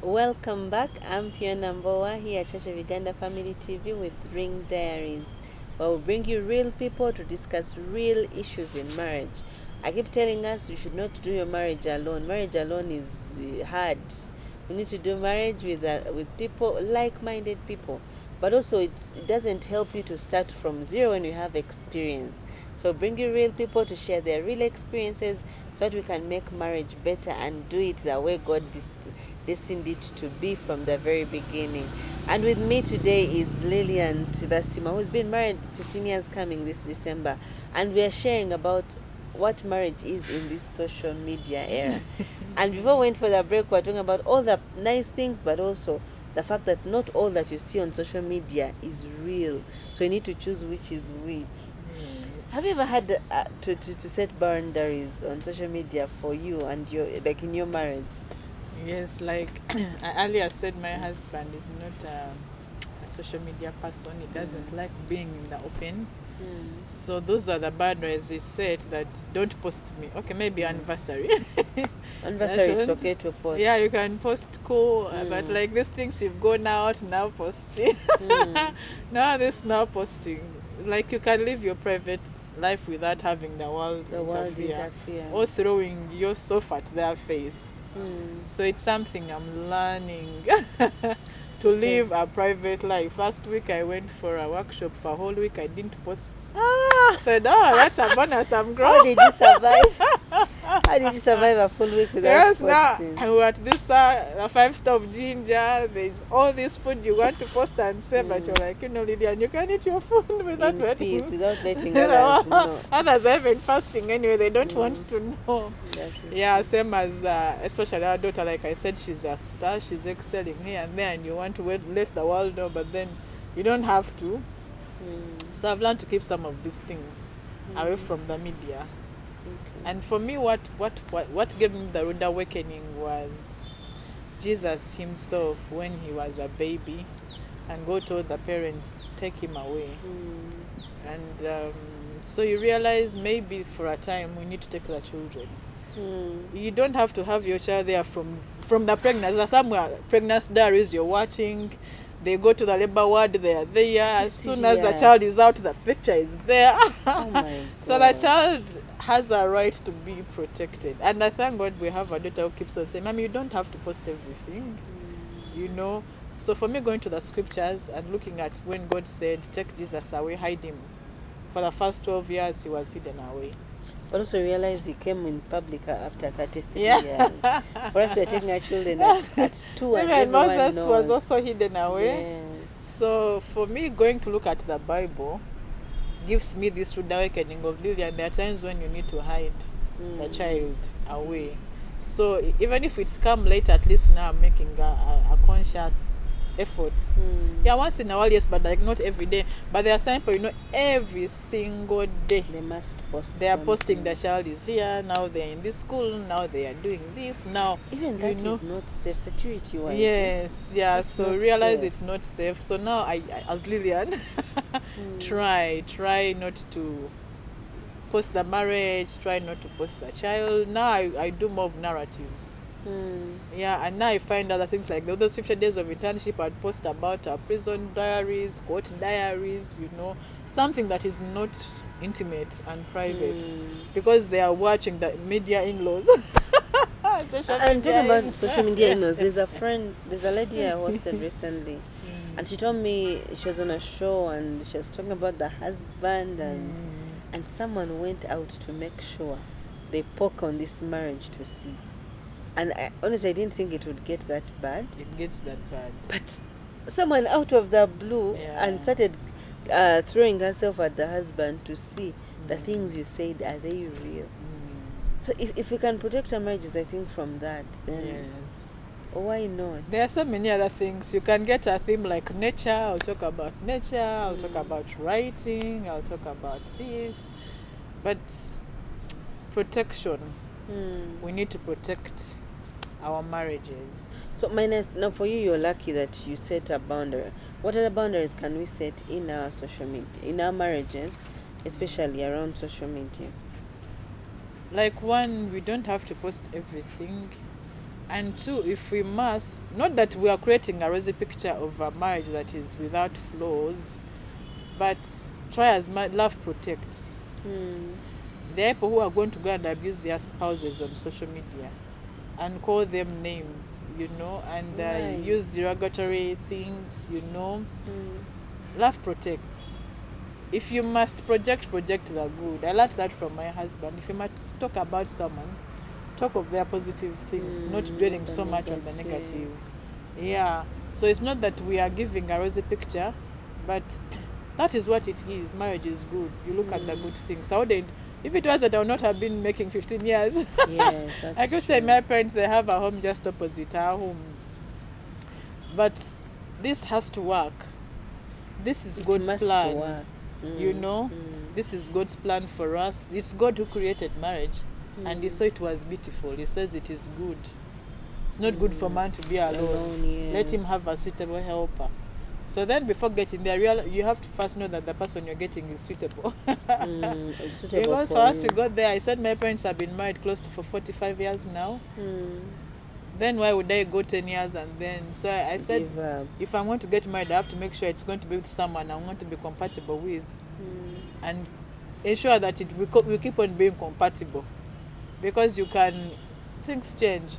Welcome back. I'm Fiona Mbowa here at Church of Uganda Family TV with Ring Diaries, where we bring you real people to discuss real issues in marriage. I keep telling us you should not do your marriage alone. Marriage alone is hard. You need to do marriage with people, like-minded people. But also, it doesn't help you to start from zero when you have experience. So bring you real people to share their real experiences so that we can make marriage better and do it the way God destined it to be from the very beginning. And with me today is Lilian Tibabasiima, who's been married 15 years coming this December. And we are sharing about what marriage is in this social media era. And before we went for the break, we were talking about all the nice things, but also the fact that not all that you see on social media is real. So you need to choose which is which. Have you ever had to set boundaries on social media for you and your, like, in your marriage? Yes, like I earlier said, my husband is not a social media person. He doesn't like being in the open. So those are the boundaries he set, that don't post me. Okay, maybe anniversary. Anniversary, it's okay to post. Yeah, you can post cool, but like these things you've gone out now posting. Now this now posting. Like you can live your private life without having the world interfere. or throwing yourself at their face. So it's something I'm learning to live a private life. Last week I went for a workshop for a whole week. I didn't post. So no, that's a bonus. I'm growing. How did you survive? How did you survive a full week without posting? Now we're at this 5-star of ginger. There's all this food you want to post and say, but you're like, Lilian, you can eat your food without peace, without letting others know. Others are even fasting anyway. They don't want to know. Yeah, same as especially our daughter. Like I said, she's a star. She's excelling here and there, and you want to let the world know, but then you don't have to. So I've learned to keep some of these things away from the media. And for me, what gave me the rude awakening was Jesus himself when he was a baby, and God told the parents, take him away. And so you realize maybe for a time we need to take the children. You don't have to have your child there from the pregnancy. There's somewhere pregnancy diaries you're watching. They go to the labor ward, they are there. As soon as the child is out, the picture is there. Oh my God. So the child has a right to be protected. And I thank God we have a daughter who keeps on saying, Mommy, you don't have to post everything. So for me, going to the scriptures and looking at when God said, take Jesus away, hide him. For the first 12 years, he was hidden away. But also realize he came in public after 33 years. For us, we're taking our children at 2 and even Moses knows. was also hidden away. Yes. So for me, going to look at the Bible gives me this rude awakening of Lilian. There are times when you need to hide the child away. So even if it's come late, at least now I'm making a conscious effort. Yeah, once in a while, yes, but like not every day. But there are some people, every single day they must post. They are posting the child is here, now they're in this school, now they are doing this, now. Even that is not safe, security wise. Yes, yeah, it's so realize safe. It's not safe. So now I as Lilian, try not to post the marriage, try not to post the child. Now I do more of narratives. Yeah, and now I find other things like those 50 days of internship. I'd post about our prison diaries, court diaries, something that is not intimate and private, because they are watching the media in-laws. And talking about social media in-laws, there's a lady I hosted recently, and she told me she was on a show and she was talking about the husband, and someone went out to make sure they poke on this marriage to see. And honestly, I didn't think it would get that bad. It gets that bad. But someone out of the blue and started throwing herself at the husband to see the things you said, are they real? So if we can protect our marriages, I think, from that, then why not? There are so many other things. You can get a theme like nature. I'll talk about nature. I'll talk about writing. I'll talk about this. But protection. We need to protect our marriages. So now for you, you're lucky that you set a boundary. What other boundaries can we set in our social media, in our marriages, especially around social media? Like, one, we don't have to post everything. And two, if we must, not that we are creating a rosy picture of a marriage that is without flaws, but try as much. Love protects. There are people who are going to go and abuse their spouses on social media and call them names, and use derogatory things, Love protects. If you must project the good. I learned that from my husband. If you must talk about someone, talk of their positive things, not dwelling so much on the negative. Yeah. So it's not that we are giving a rosy picture, but that is what it is. Marriage is good. You look at the good things. If it was that I would not have been making 15 years. Yes, I could say my parents, they have a home just opposite our home. But this has to work. This is God's plan. This is God's plan for us. It's God who created marriage, and He saw it was beautiful. He says it is good. It's not good for man to be alone. Yes. Let him have a suitable helper. So then, before getting there, you have to first know that the person you're getting is suitable. Because for us, we got there. I said my parents have been married close to for 45 years now. Then why would I go 10 years and then? So I said, if I'm going to get married, I have to make sure it's going to be with someone I'm going to be compatible with, and ensure that we keep on being compatible, because things change.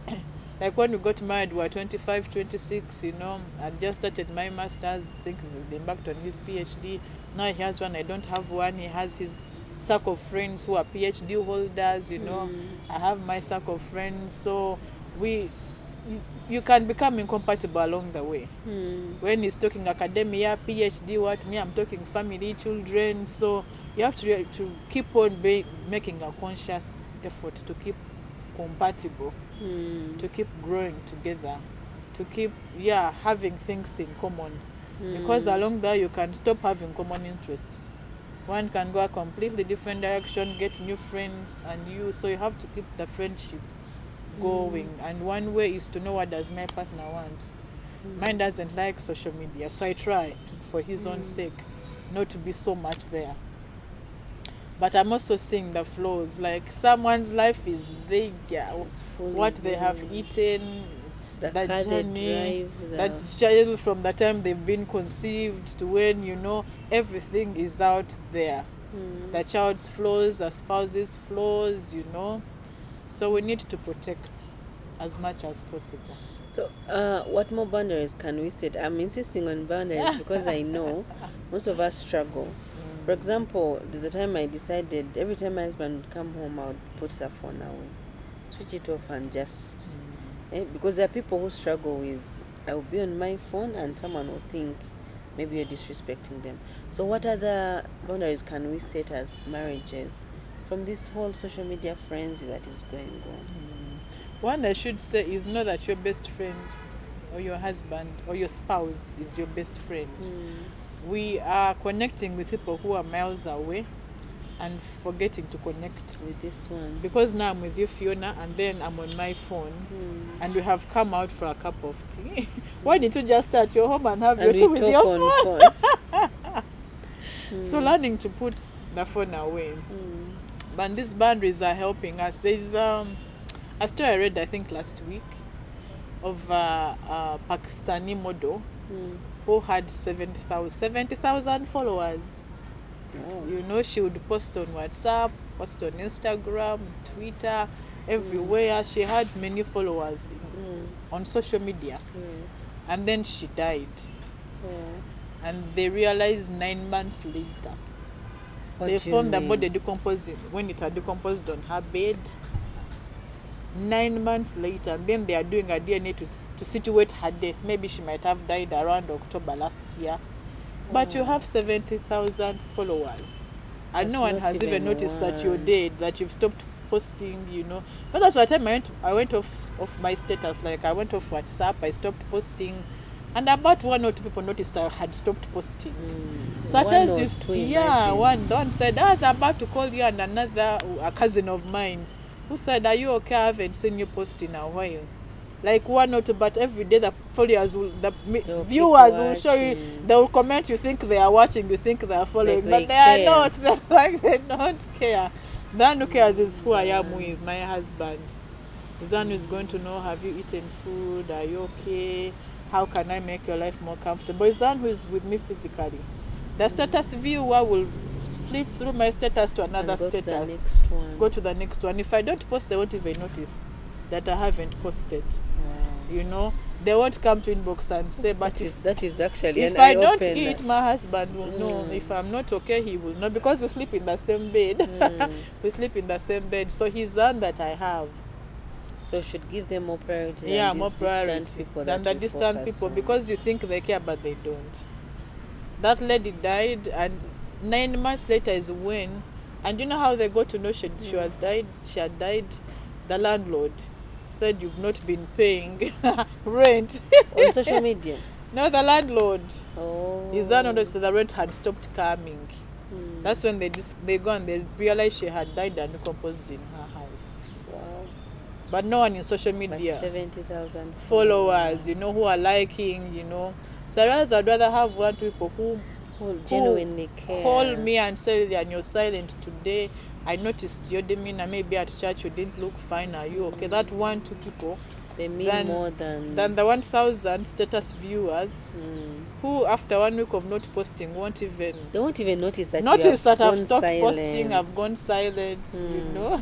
Like when we got married, we were 25, 26, I'd just started my master's, things have embarked on his PhD. Now he has one, I don't have one. He has his circle of friends who are PhD holders, I have my circle of friends. So you can become incompatible along the way. When he's talking academia, PhD, me, I'm talking family, children. So you have to keep on making a conscious effort to keep compatible, to keep growing together, to keep having things in common, because along there you can stop having common interests. One can go a completely different direction, get new friends, so you have to keep the friendship going. And one way is to know, what does my partner want? Mine doesn't like social media, so I try for his own sake not to be so much there. But I'm also seeing the flaws. Like someone's life is what they have eaten, the journey, that child from the time they've been conceived to when everything is out there. The child's flaws, the spouse's flaws, So we need to protect as much as possible. So what more boundaries can we set? I'm insisting on boundaries because I know most of us struggle. For example, there's a time I decided every time my husband would come home, I would put the phone away, switch it off, and just because there are people who struggle with, I will be on my phone and someone will think maybe you're disrespecting them. So what other boundaries can we set as marriages from this whole social media frenzy that is going on? One I should say is know that your best friend or your husband or your spouse is your best friend. We are connecting with people who are miles away and forgetting to connect with this one. Because now I'm with you, Fiona, and then I'm on my phone and we have come out for a cup of tea. Why didn't you just start your home and have your tea with your phone? So learning to put the phone away. But these boundaries are helping us. There's a story I read, I think last week, of a Pakistani model who had 70,000 followers. She would post on WhatsApp, post on Instagram, Twitter, everywhere. She had many followers on social media. And then she died. And they realized 9 months later. They found the body decomposing when it had decomposed on her bed. 9 months later, and then they are doing a DNA to situate her death. Maybe she might have died around October last year. But you have 70,000 followers. And no one has even noticed that you're dead, that you've stopped posting, But that's the time I went off my status. Like I went off WhatsApp, I stopped posting. And about 1 or 2 people noticed I had stopped posting. So at times one said, I was about to call you, and another, a cousin of mine, who said, are you okay? I haven't seen you post in a while. Like 1 or 2, but every day the followers viewers will show you, they will comment, you think they are watching, you think they are following, but they are not. They're like, they don't care. The one who cares is who I am with, my husband. He's the one who's going to know, have you eaten food? Are you okay? How can I make your life more comfortable? He's the one who is with me physically. The status viewer will flip through my status to another status. To the next one. Go to the next one. If I don't post, they won't even notice that I haven't posted. You know, they won't come to inbox and say, but that is actually if I don't eat, my husband will know. If I'm not okay, he will know, because we sleep in the same bed. We sleep in the same bed. So he's the one that I have. So you should give them more priority. Yeah, more priority than the distant people, because you think they care, but they don't. That lady died, and 9 months later is when, and you know how they got to know she was died? She had died. The landlord said, you've not been paying rent. On social media? No, the landlord. Oh. His landlord said the rent had stopped coming. That's when they go and they realized she had died and decomposed in her house. Wow. But no one in social media. But 70,000 followers, you know, who are liking, you know. So I'd rather have one people who genuinely care. Call me and say, and you're silent today. I noticed your demeanor, maybe at church you didn't look fine. Are you okay? That 1-2 people, they mean more than the 1,000 status viewers who, after 1 week of not posting, they won't even notice that I've stopped posting. I've gone silent. You know.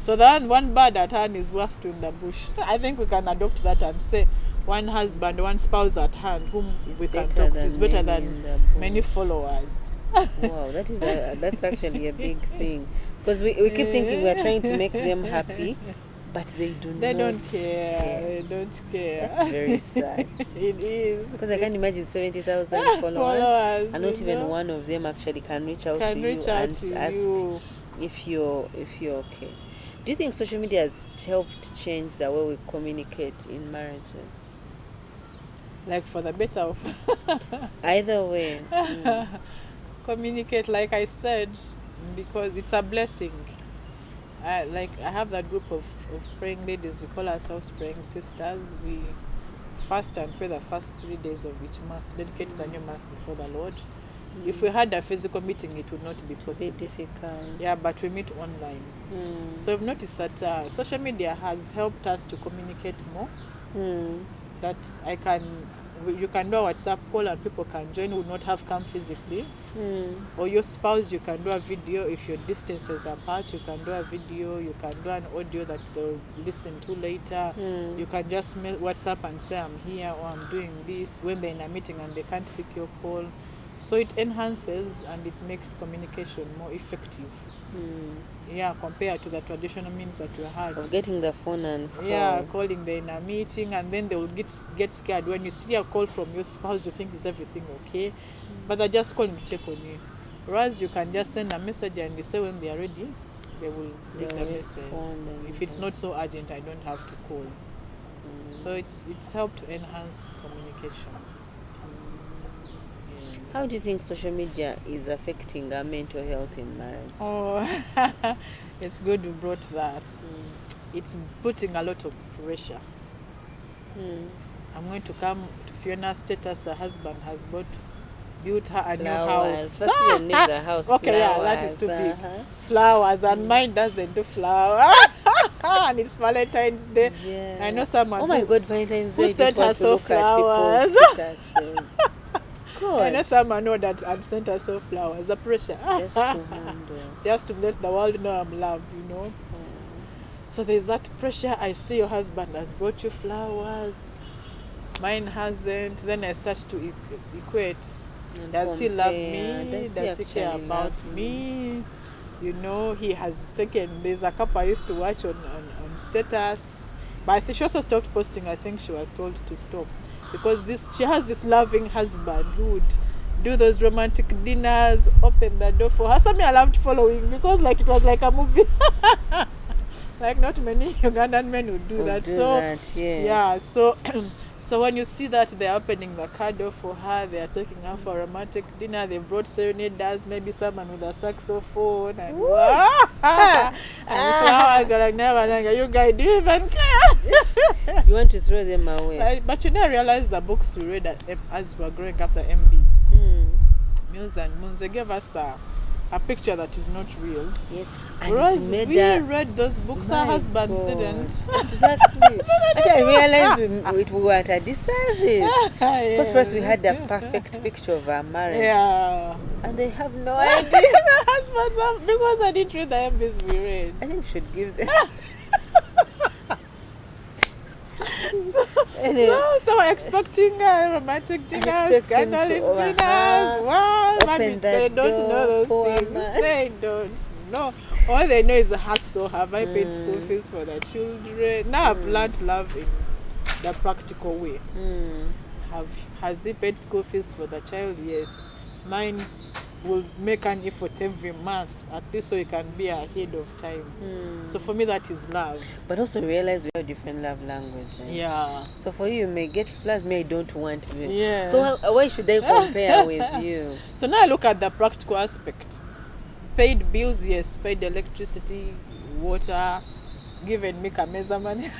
So that one bird at hand is worth two in the bush. I think we can adopt that and say, one husband, one spouse at hand, whom we can talk to, is better than many followers. Wow, that's actually a big thing, because we keep thinking we are trying to make them happy, but they don't care. They don't care. That's very sad. It is, because I can't imagine 70,000 followers, and not even one of them actually can reach out to you and ask if you're okay. Do you think social media has helped change the way we communicate in marriages? Like for the better or either way. Communicate, like I said, because it's a blessing. I have that group of praying ladies. We call ourselves praying sisters. We fast and pray the first 3 days of each month, dedicate the new month before the Lord. If we had a physical meeting, it would not be possible. Be difficult. Yeah, but we meet online. So I've noticed that social media has helped us to communicate more. That you can do a WhatsApp call and people can join who would not have come physically. Or your spouse, you can do a video. If your distances apart, you can do a video. You can do an audio that they'll listen to later. You can just WhatsApp and say, I'm here, or I'm doing this, when they're in a meeting and they can't pick your call. So it enhances and it makes communication more effective. Yeah, compared to the traditional means that we had. Of getting the phone and call. Yeah, calling, they're in a meeting, and then they will get scared. When you see a call from your spouse, you think, is everything okay? But they just call and check on you. Whereas you can just send a message and you say when they are ready, they will read the message. If it's not so urgent, I don't have to call. So it's helped to enhance communication. How do you think social media is affecting our mental health in marriage? Oh, it's good you brought that. It's putting a lot of pressure. I'm going to come to Fiona's status. Her husband has built her a new house. Let's even name the house. Okay, flowers. Yeah, that is too big. Flowers, and mine doesn't do flowers. And it's Valentine's Day. Yeah. I know someone. Oh my God, Valentine's Day. Who sent her so flowers? I know someone that had sent us so flowers. The pressure. Just to handle. Just to let the world know I'm loved, you know. So there's that pressure. I see your husband has brought you flowers. Mine hasn't. Then I start to equate. Does he love me? Does he care about me? You know, he has taken. There's a couple I used to watch on status. But I think she also stopped posting. I think she was told to stop. Because she has this loving husband who would do those romantic dinners, open the door for her. Something I loved following, because it was like a movie. Like not many Ugandan men would do that. Yes. Yeah, so when you see that they're opening the car door for her, they are taking her for a romantic dinner, they brought serenaders, maybe someone with a saxophone and flowers. You're like, never, you guys, do you even care? You want to throw them away. But you never realize the books we read as we were growing up, the MBs. Muse and Moons, they gave us a picture that is not real. Yes. Whereas we read those books, our husbands didn't. Exactly. Actually, I realized we were at a disservice. Because first we had the perfect picture of our marriage. Yeah. And they have no idea. The husbands have, because I didn't read the MBs we read. I think we should give them. Anyway. So we're expecting romantic dinners, candlelit dinners. Wow, they don't know those things. They don't know. All they know is a hustle. Have I paid school fees for the children? Now I've learned love in the practical way. Has he paid school fees for the child? Yes. Mine will make an effort every month, at least so you can be ahead of time. So for me, that is love. But also realize we have different love languages. Yeah. So for you may get flowers, me I don't want them. Yeah. So why should I compare with you? So now I look at the practical aspect. Paid bills, yes. Paid electricity, water, given me kameza money.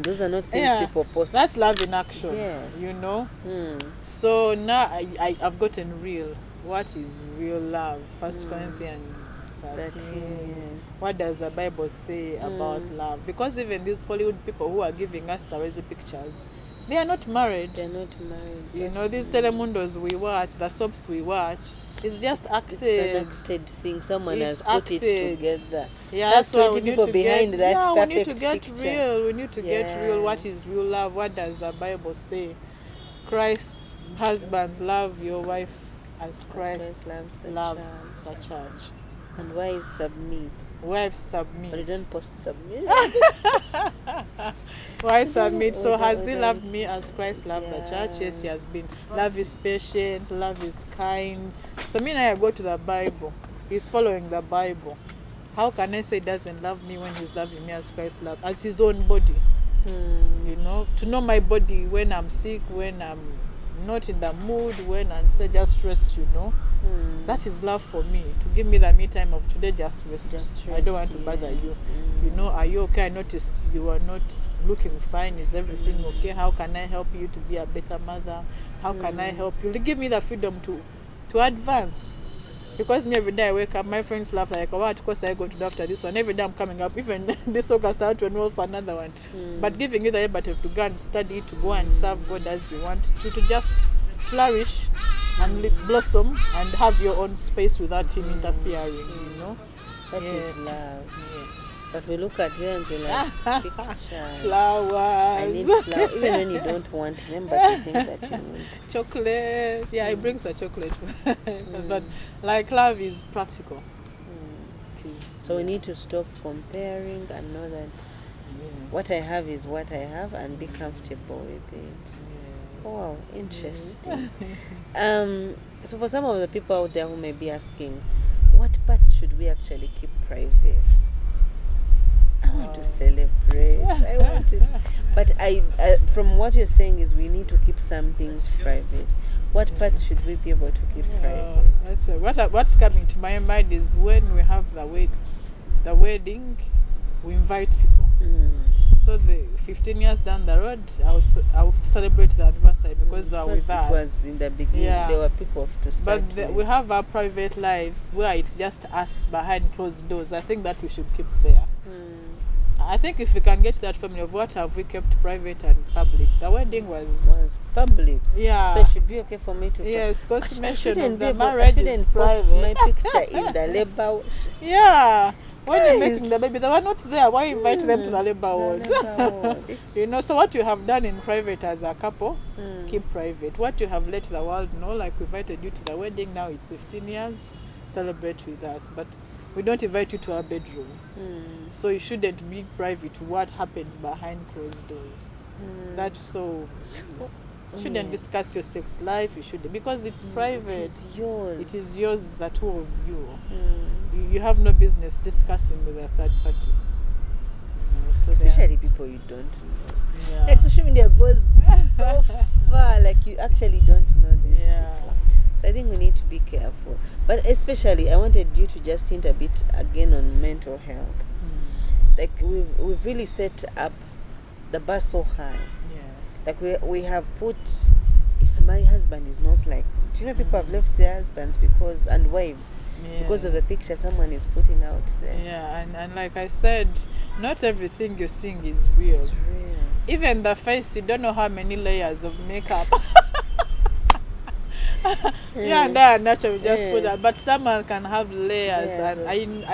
those are not things people post. That's love in action. Yes. You know. So now I've gotten real. What is real love? 1 Corinthians 13. Yes. What does the Bible say about love? Because even these Hollywood people who are giving us the pictures, they are not married. They're not married. You know, these telemundos we watch, the soaps we watch, it's just acted. It's an acted thing. Someone has put it together. Yeah, that's why 20 people behind that perfect we need to get picture. real. We need to get real. What is real love? What does the Bible say? Christ, husbands, love your wife as Christ loves the church. And wives submit. Wives submit. But you don't post submit. Wives submit. So has he loved me as Christ loved the church? Yes, he has been. Love is patient. Love is kind. So me and I go to the Bible. He's following the Bible. How can I say he doesn't love me when he's loving me as Christ loved, as his own body? You know, to know my body when I'm sick, when I'm not in the mood, when I'm just rest, you know. That is love for me. To give me the me time of today, just rest. I don't want to bother you. You know, are you okay? I noticed you are not looking fine. Is everything okay? How can I help you to be a better mother? How can I help you? Give me the freedom to advance. Because me every day I wake up, my friends laugh like, oh, what course are you going to do after this one? Every day I'm coming up, even this August I want to enroll for another one. But giving you the liberty to go and study, to go and serve God as you want, to just flourish and blossom and have your own space without him interfering, you know. That is love. Yes. But we look at them and like picture. Flowers. I need flowers. Even when you don't want them, but you think that you need. Chocolate. Yeah, it brings a chocolate. But like love is practical. It is. So we need to stop comparing and know that what I have is what I have and be comfortable with it. Wow, interesting. So for some of the people out there who may be asking, what parts should we actually keep private? I want to celebrate. I want to, but I from what you're saying is we need to keep some things private. What parts should we be able to keep private? What's coming to my mind is when we have the wedding, we invite people. So the 15 years down the road, I'll celebrate the anniversary because they are with us. It was in the beginning. There were people to start but we have our private lives where it's just us behind closed doors. I think that we should keep there. I think if we can get that family of what have we kept private and public. The wedding was public. Yeah. So it should be okay for me to. Yes, because mention the marriage is post private. my picture in the labor. Yeah. When you're making the baby, they were not there. Why invite them to the labor ward? You know, so what you have done in private as a couple, keep private. What you have let the world know, like we invited you to the wedding, now it's 15 years, celebrate with us. But we don't invite you to our bedroom. So you shouldn't be private what happens behind closed doors. That so shouldn't discuss your sex life. You shouldn't, because it's private. It is yours. It is yours, the two of you. You have no business discussing with a third party. So especially people you don't know. Like social media goes so far, like you actually don't know these people. So I think we need to be careful. But especially, I wanted you to just hint a bit again on mental health. Like we've really set up the bar so high. Like we have put, if my husband is not like, do you know, people have left their husbands because, and wives, because of the picture someone is putting out there. Yeah, and like I said, not everything you're seeing is real. It's real. Even the face, you don't know how many layers of makeup. Yeah, and that naturally just put that. But someone can have layers. And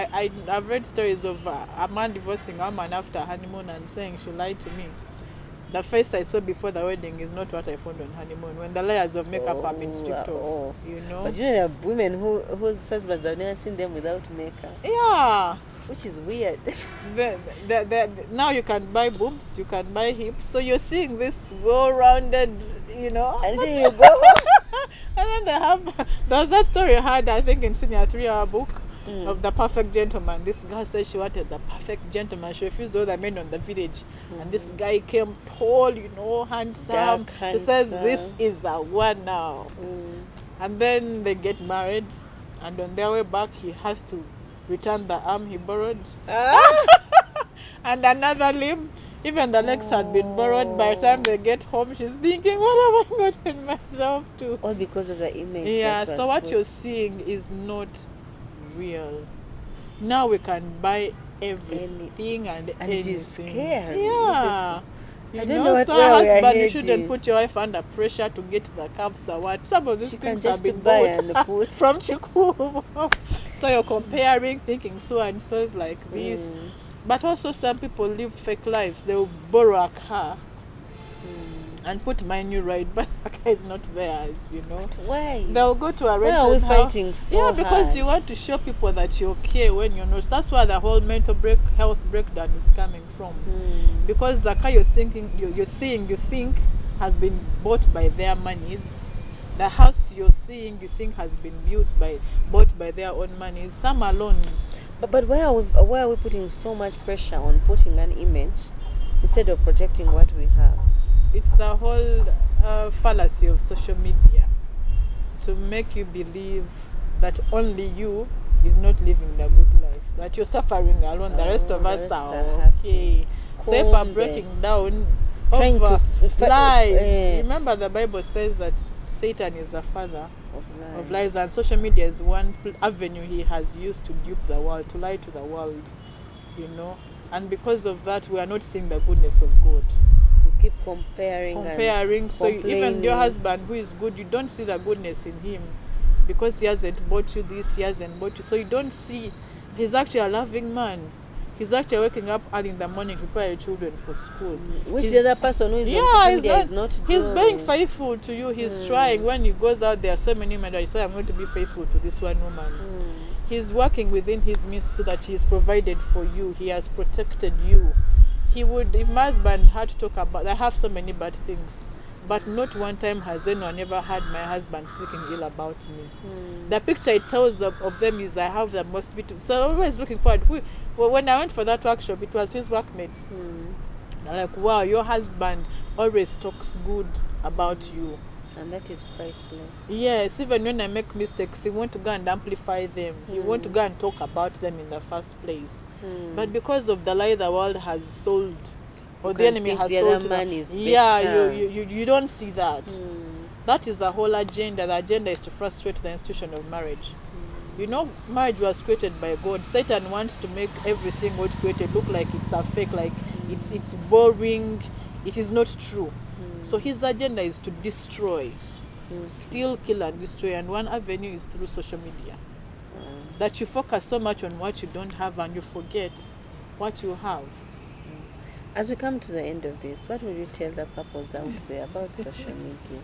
I've read stories of a man divorcing a woman after honeymoon and saying she lied to me. The face I saw before the wedding is not what I found on honeymoon, when the layers of makeup have been stripped off, you know. But you know, there are women whose husbands, I've never seen them without makeup. Yeah. Which is weird. Now you can buy boobs, you can buy hips, so you're seeing this well-rounded, you know. Until you go. And then there was that story I had, I think, in senior 3-hour book of the perfect gentleman. This girl said she wanted the perfect gentleman. She refused all the men on the village. And this guy came tall, you know, handsome. He says, this is the one now. And then they get married. And on their way back, he has to return the arm he borrowed. And another limb. Even the legs had been borrowed. By the time they get home, she's thinking, what have I gotten myself to? All because of the image. Yeah, so what you're seeing is not real. Now we can buy everything and anything. It is scary. Yeah. I don't know what so husband, you shouldn't put your wife under pressure to get the cups or what. Some of these things have been bought from Chiku. So you're comparing, thinking so and so is like this. But also some people live fake lives. They will borrow a car and put my new ride, but the car is not theirs, you know. Why? They'll go to a rental house. Why are we house. fighting so Yeah, because hard? you want to show people that you're okay when you're not. That's where the whole mental health breakdown is coming from. Because the car you're seeing, you think has been bought by their monies. The house you're seeing, you think has been bought by their own monies. Some are loans. But why are we putting so much pressure on putting an image instead of protecting what we have? It's a whole fallacy of social media to make you believe that only you is not living the good life, that you're suffering alone, the rest of us are okay. So if I'm breaking down trying to lies, remember the Bible says that Satan is a father of lies, and social media is one avenue he has used to dupe the world, to lie to the world, you know. And because of that, we are not seeing the goodness of God. We keep comparing. So even your husband who is good, you don't see the goodness in him because he hasn't bought you this, he hasn't bought you. So you don't see he's actually a loving man. He's actually waking up early in the morning to prepare your children for school. Which the other person who is on social media is not doing. He's being faithful to you. He's trying. When he goes out there, so many men say, I'm going to be faithful to this one woman. He's working within his means so that he is provided for you. He has protected you. He would, if my husband had to talk about, I have so many bad things, but not one time has anyone ever heard my husband speaking ill about me. The picture it tells of them is I have the most beautiful. So I'm always looking forward. When I went for that workshop, it was his workmates. They're like, wow, your husband always talks good about you. And that is priceless. Yes, even when I make mistakes, you want to go and amplify them. You want to go and talk about them in the first place. But because of the lie the world has sold, or the enemy has sold, you don't see that. That is the whole agenda. The agenda is to frustrate the institution of marriage. You know, marriage was created by God. Satan wants to make everything God created look like it's a fake, like it's boring. It is not true. So his agenda is to destroy, steal, kill, and destroy. And one avenue is through social media. That you focus so much on what you don't have and you forget what you have. As we come to the end of this, what would you tell the couples out there about social media?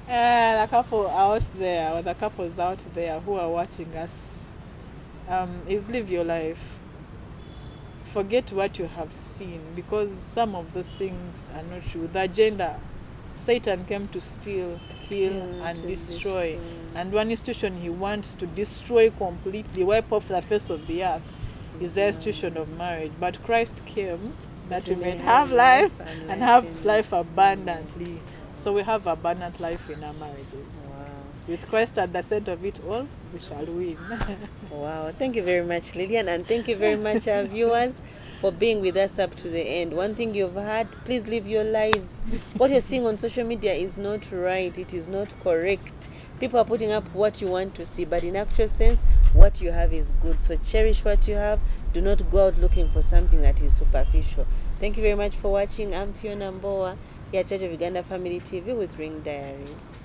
The couple out there, or the couples out there who are watching us, is live your life. Forget what you have seen, because some of those things are not true. The agenda, Satan came to steal, kill, and destroy. And one institution he wants to destroy completely, wipe off the face of the earth, is the institution of marriage. But Christ came that we may have life and have life abundantly. So we have abundant life in our marriages. Wow. With Christ at the center of it all, we shall win. Wow. Thank you very much, Lilian, and thank you very much, our viewers, for for being with us up to the end. One thing you've heard, please live your lives. What you're seeing on social media is not right. It is not correct. People are putting up what you want to see, but in actual sense, what you have is good. So cherish what you have. Do not go out looking for something that is superficial. Thank you very much for watching. I'm Fiona Mbowa here at Church of Uganda Family TV with Ring Diaries.